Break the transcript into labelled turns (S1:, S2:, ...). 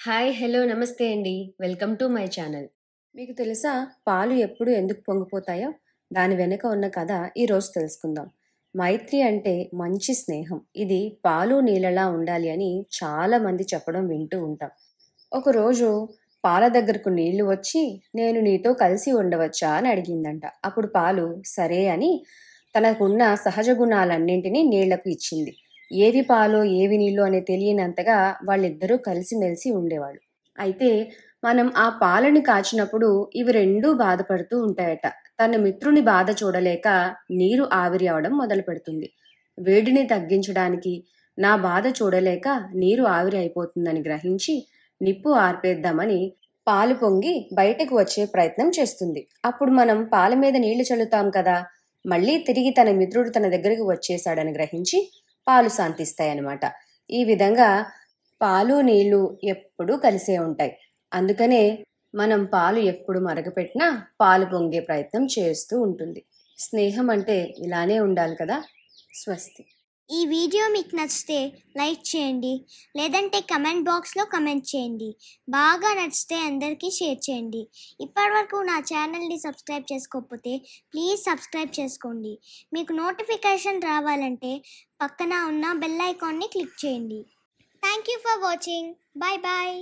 S1: Hi! Hello! నమస్తే అండి. Welcome to my channel. మీకు తెలుసా పాలు ఎప్పుడు ఎందుకు పొంగిపోతాయో? దాని వెనుక ఉన్న కథ ఈరోజు తెలుసుకుందాం. మైత్రి అంటే మంచి స్నేహం. ఇది పాలు నీళ్ళలా ఉండాలి అని చాలామంది చెప్పడం వింటూ ఉంటాం. ఒకరోజు పాల దగ్గరకు నీళ్లు వచ్చి నేను నీతో కలిసి ఉండవచ్చా అని అడిగిందంట. అప్పుడు పాలు సరే అని తనకున్న సహజ గుణాలన్నింటినీ నీళ్లకు ఇచ్చింది. ఏవి పాలో ఏవి నీళ్ళు అనే తెలియనంతగా వాళ్ళిద్దరూ కలిసిమెలిసి ఉండేవాళ్ళు. అయితే మనం ఆ పాలని కాచినప్పుడు ఇవి రెండూ బాధపడుతూ ఉంటాయట. తన మిత్రుని బాధ చూడలేక నీరు ఆవిరి అవడం మొదలు పెడుతుంది. వేడిని తగ్గించడానికి నా బాధ చూడలేక నీరు ఆవిరి అయిపోతుందని గ్రహించి నిప్పు ఆర్పేద్దామని పాలు పొంగి బయటకు వచ్చే ప్రయత్నం చేస్తుంది. అప్పుడు మనం పాల మీద నీళ్లు చల్లుతాం కదా, మళ్ళీ తిరిగి తన మిత్రుడు తన దగ్గరికి వచ్చేశాడని గ్రహించి పాలు శాంతిస్తాయన్నమాట. ఈ విధంగా పాలు నీళ్లు ఎప్పుడూ కలిసే ఉంటాయి. అందుకనే మనం పాలు ఎప్పుడు మరగపెట్టినా పాలు పొంగే ప్రయత్నం చేస్తూ ఉంటుంది. స్నేహం అంటే ఇలానే ఉండాలి కదా. స్వస్తి.
S2: ఈ వీడియో మీకు నచ్చితే లైక్ చేయండి, లేదంటే కమెంట్ బాక్స్లో కమెంట్ చేయండి. బాగా నచ్చితే అందరికీ షేర్ చేయండి. ఇప్పటివరకు నా ఛానల్ని సబ్స్క్రైబ్ చేసుకోకపోతే ప్లీజ్ సబ్స్క్రైబ్ చేసుకోండి. మీకు నోటిఫికేషన్ రావాలంటే పక్కన ఉన్న బెల్ ఐకాన్ని క్లిక్ చేయండి. Thank you for watching. Bye bye.